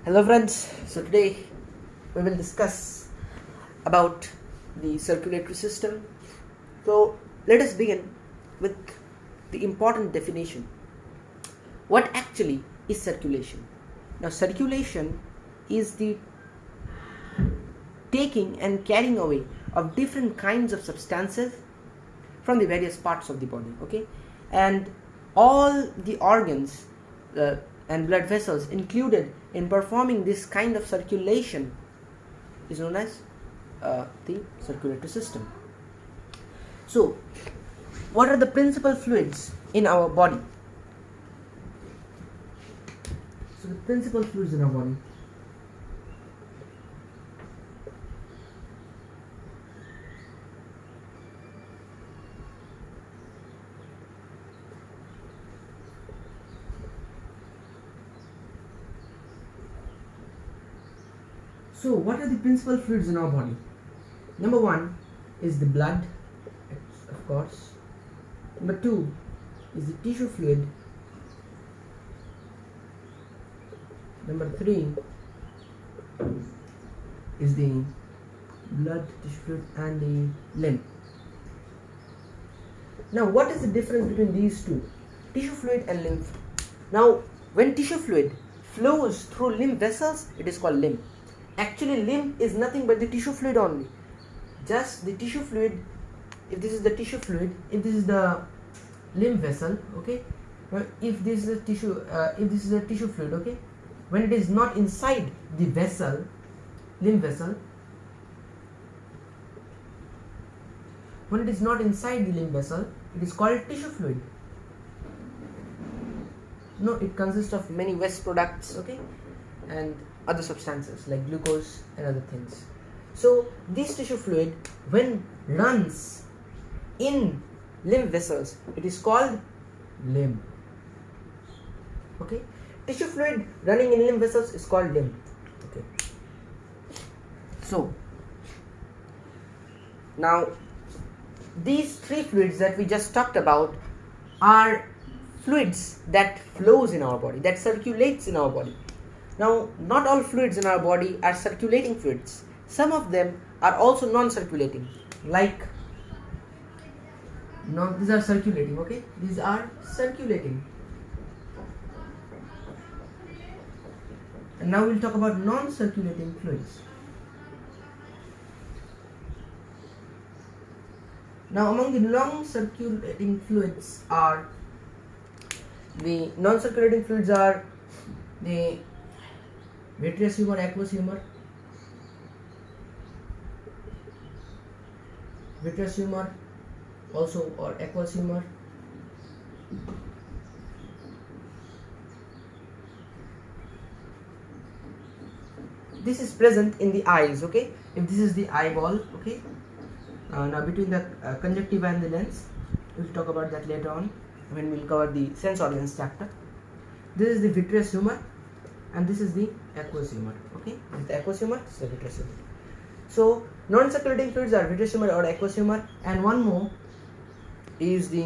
Hello friends, so today we will discuss about the circulatory system. So let us begin with the important definition. What actually is circulation? Now circulation is the taking and carrying away of different kinds of substances from the various parts of the body, okay? And all the organs and blood vessels included in performing this kind of circulation is known as the circulatory system. So, what are the principal fluids in our body? So, the principal fluids in our body. So, what are the principal fluids in our body? Number one is the blood, of course. Number two is the tissue fluid. Number three is the blood, tissue fluid, and the lymph. Now, what is the difference between these two? Tissue fluid and lymph. Now, when tissue fluid flows through lymph vessels, it is called lymph. Actually, lymph is nothing but the tissue fluid only. Just the tissue fluid. If this is the tissue fluid, if this is the lymph vessel, okay. If this is a tissue, if this is a tissue fluid, okay. When it is not inside the vessel, lymph vessel. When it is not inside the lymph vessel, it is called tissue fluid. No, it consists of many waste products, okay, and other substances like glucose and other things. So this tissue fluid, when runs in lymph vessels, it is called lymph. Okay, tissue fluid running in lymph vessels is called lymph. Okay. So now these three fluids that we just talked about are fluids that flows in our body, that circulates in our body. Now, not all fluids in our body are circulating fluids. Some of them are also non-circulating, like these are circulating, okay? These are circulating. And now we'll talk about non-circulating fluids. Now, among the non-circulating fluids are the vitreous humor, aqueous humor, vitreous humor also, or aqueous humor. This is present in the eyes, okay. If this is the eyeball, okay. Now between the conjunctiva and the lens, we'll talk about that later on when we'll cover the sense organs chapter. This is the vitreous humor, and this is the aqueous humor, okay. This is the aqueous humor, this is the vitreous humor. So non-circulating fluids are vitreous humor or aqueous humor, and one more is the,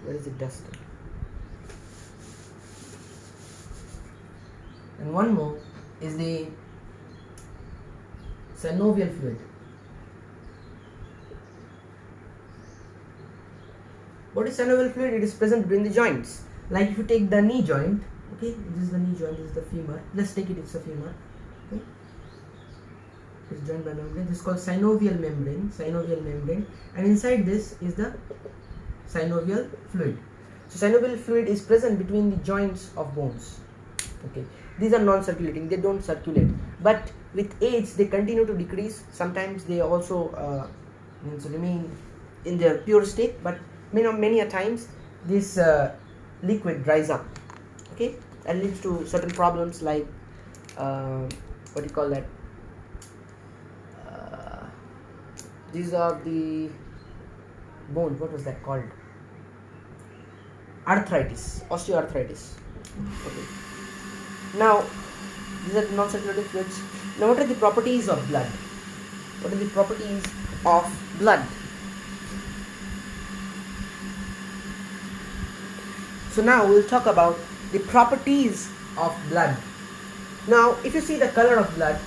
where is the dust? And one more is the synovial fluid. What is synovial fluid? It is present between the joints. Like if you take the knee joint, okay, this is the knee joint, this is the femur. Let's take it, it's a femur. Okay, it's joined by membrane. This is called synovial membrane. Synovial membrane, and inside this is the synovial fluid. So synovial fluid is present between the joints of bones. Okay, these are non-circulating; they don't circulate. But with age, they continue to decrease. Sometimes they also remain in their pure state, but many a times this liquid dries up, okay, and leads to certain problems like what do you call that? These are the bones. What was that called? Arthritis, osteoarthritis. Okay. Now these are non-circulating fluids. Now, what are the properties of blood? What are the properties of blood? So now we'll talk about the properties of blood. Now, if you see the color of blood,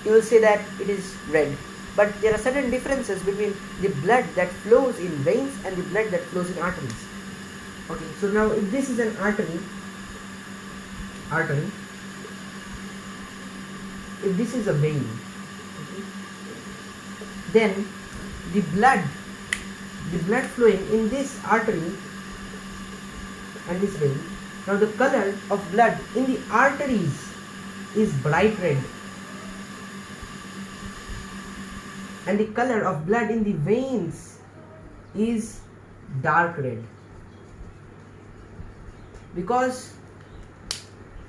you will say that it is red. But there are certain differences between the blood that flows in veins and the blood that flows in arteries. Okay, so now if this is an artery, if this is a vein, okay, then the blood flowing in this artery and this vein. Now the color of blood in the arteries is bright red, and the color of blood in the veins is dark red, because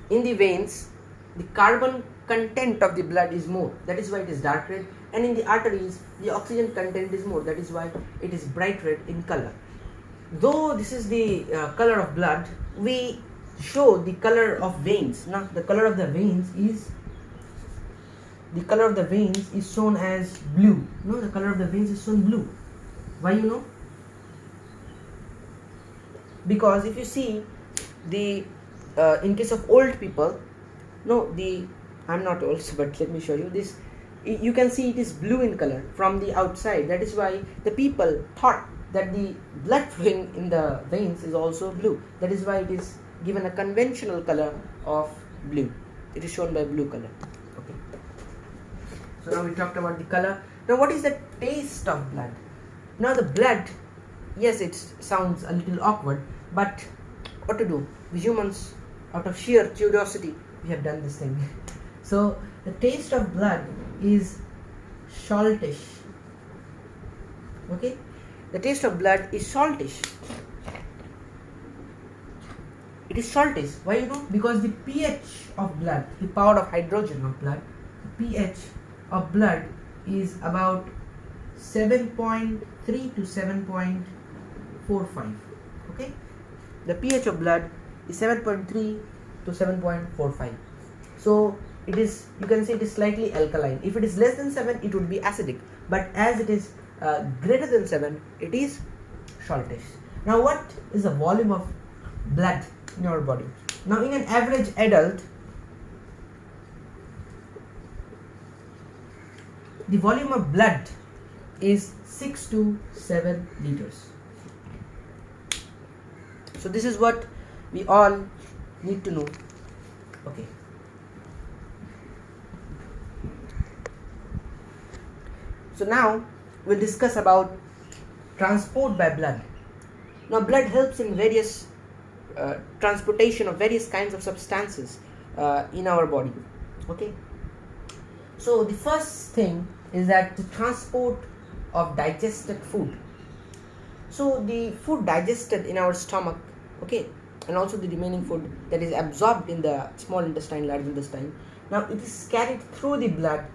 in the veins the carbon content of the blood is more, that is why it is dark red, and in the arteries the oxygen content is more, that is why it is bright red in color. Though this is the color of blood, we show the color of veins. Now the color of the veins is shown as blue. No, the color of the veins is shown blue. Why, you know? Because if you see the in case of old people, I'm not old, but let me show you this. You can see it is blue in color from the outside. That is why the people thought that the blood flowing in the veins is also blue. That is why it is given a conventional color of blue. It is shown by blue color. Okay. So now we talked about the color. Now what is the taste of blood? Now the blood, yes, it sounds a little awkward, but what to do? We humans, out of sheer curiosity, we have done this thing. So the taste of blood is saltish. Okay, the taste of blood is saltish. It is saltish. Why, you know? Because the pH of blood, the power of hydrogen of blood, the pH of blood is about 7.3 to 7.45. Okay, the pH of blood is 7.3 to 7.45. So it is, you can say it is slightly alkaline. If it is less than 7, it would be acidic, but as it is greater than 7, it is saltish. Now what is the volume of blood in your body? Now in an average adult, the volume of blood is 6 to 7 liters. So this is what we all need to know. Okay. So now we'll discuss about transport by blood. Now blood helps in various transportation of various kinds of substances in our body. Okay. So the first thing is that the transport of digested food. So the food digested in our stomach, okay, and also the remaining food that is absorbed in the small intestine, large intestine. Now it is carried through the blood.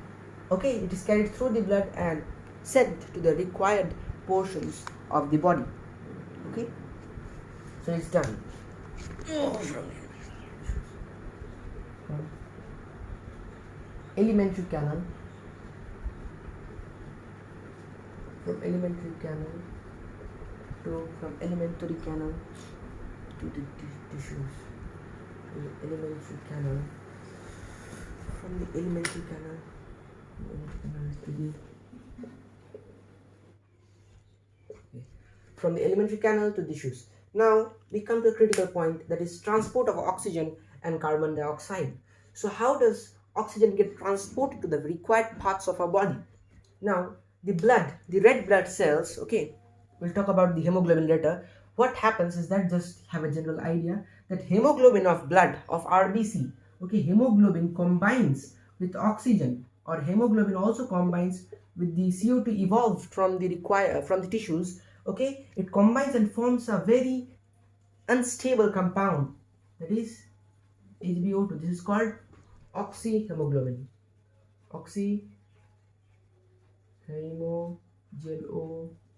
Okay, it is carried through the blood and sent to the required portions of the body. Okay, so it's done. Alimentary canal, from alimentary canal to the tissues, to the alimentary canal, from the alimentary canal to the from the alimentary canal to tissues. Now we come to a critical point, that is transport of oxygen and carbon dioxide. So how does oxygen get transported to the required parts of our body? Now the blood, the red blood cells, okay, we'll talk about the hemoglobin later. What happens is that, just have a general idea, that hemoglobin of blood, of RBC, okay, hemoglobin combines with oxygen, or hemoglobin also combines with the CO2 evolved from the tissues. Okay, it combines and forms a very unstable compound, that is HbO2. This is called oxyhemoglobin.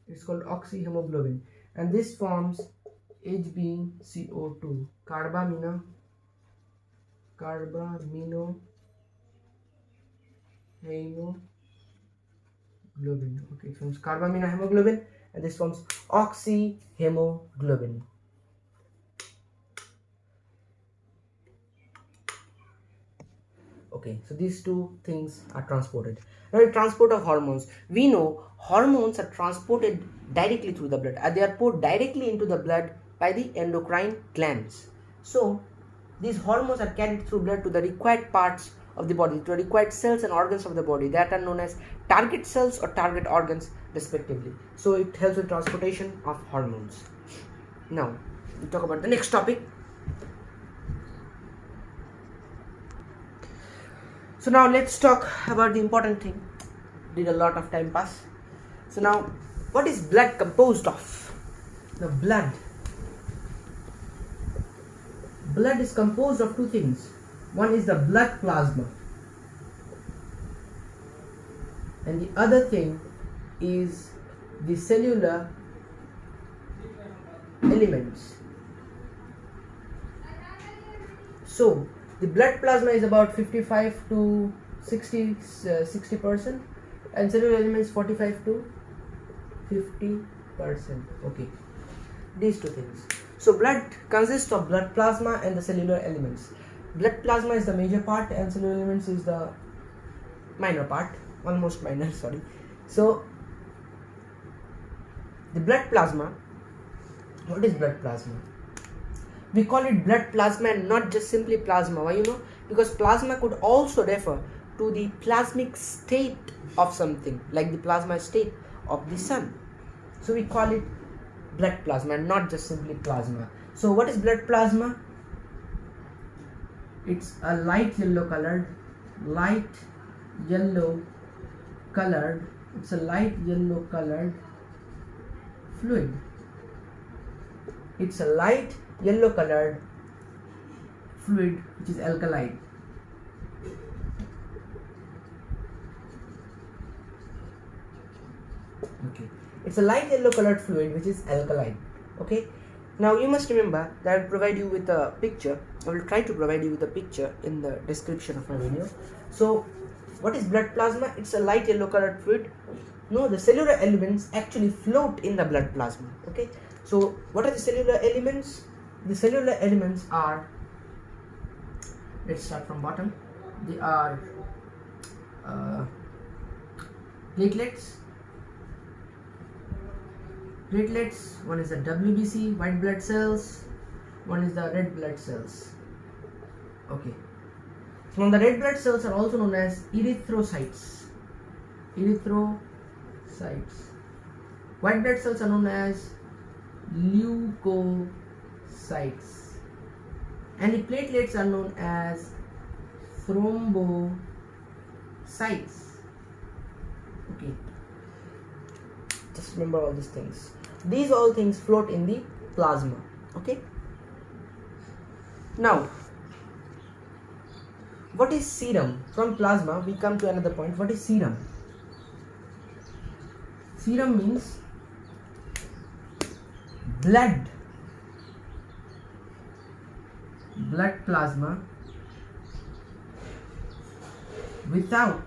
It's called oxyhemoglobin, and this forms HbCO2, carbaminohemoglobin. Okay, it forms carbaminohemoglobin, and this forms oxyhemoglobin. Okay, so these two things are transported. Now the transport of hormones. We know hormones are transported directly through the blood. They are poured directly into the blood by the endocrine glands. So these hormones are carried through blood to the required parts of the body, to the required cells and organs of the body that are known as target cells or target organs respectively. So it helps with transportation of hormones. Now we talk about the next topic. So now let's talk about the important thing. Did a lot of time pass. So now, what is blood composed of? The blood is composed of two things. One is the blood plasma, and the other thing is the cellular elements. So the blood plasma is about 55 to 60%, and cellular elements 45 to 50%. Okay, these two things. So blood consists of blood plasma and the cellular elements. Blood plasma is the major part and cellular elements is the minor part, almost minor, sorry. So the blood plasma, what is blood plasma? We call it blood plasma and not just simply plasma. Why? Because plasma could also refer to the plasmic state of something, like the plasma state of the sun. So we call it blood plasma and not just simply plasma. So what is blood plasma? It's a light yellow colored fluid. It's a light yellow colored fluid which is alkaline. Okay, it's a light yellow colored fluid which is alkaline. Okay, now you must remember that I will provide you with a picture. I will try to provide you with a picture in the description of my video. So what is blood plasma? It's a light yellow colored fluid. No, the cellular elements actually float in the blood plasma. Okay, so what are the cellular elements? The cellular elements are, let's start from bottom. They are platelets. One is the WBC, white blood cells. One is the red blood cells. Okay. So the red blood cells are also known as erythrocytes. White blood cells are known as leukocytes, and the platelets are known as thrombocytes. Okay, just remember all these things. These all things float in the plasma. Okay, now what is serum? From plasma we come to another point. What is serum? Serum means blood plasma without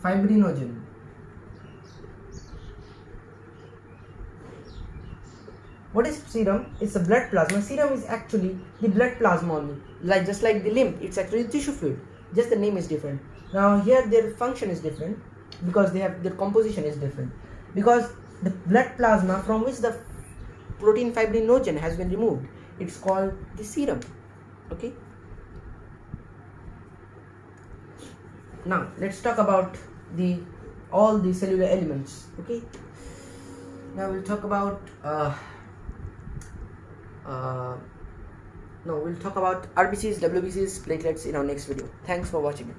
fibrinogen. What is serum? It's a blood plasma. Serum is actually the blood plasma only, just like the lymph. It's actually tissue fluid, just the name is different. Now here their function is different because their composition is different, because the blood plasma from which the protein fibrinogen has been removed, it's called the serum. Okay, now let's talk about all the cellular elements. Okay, now we'll talk about RBCs, WBCs, platelets in our next video. Thanks for watching.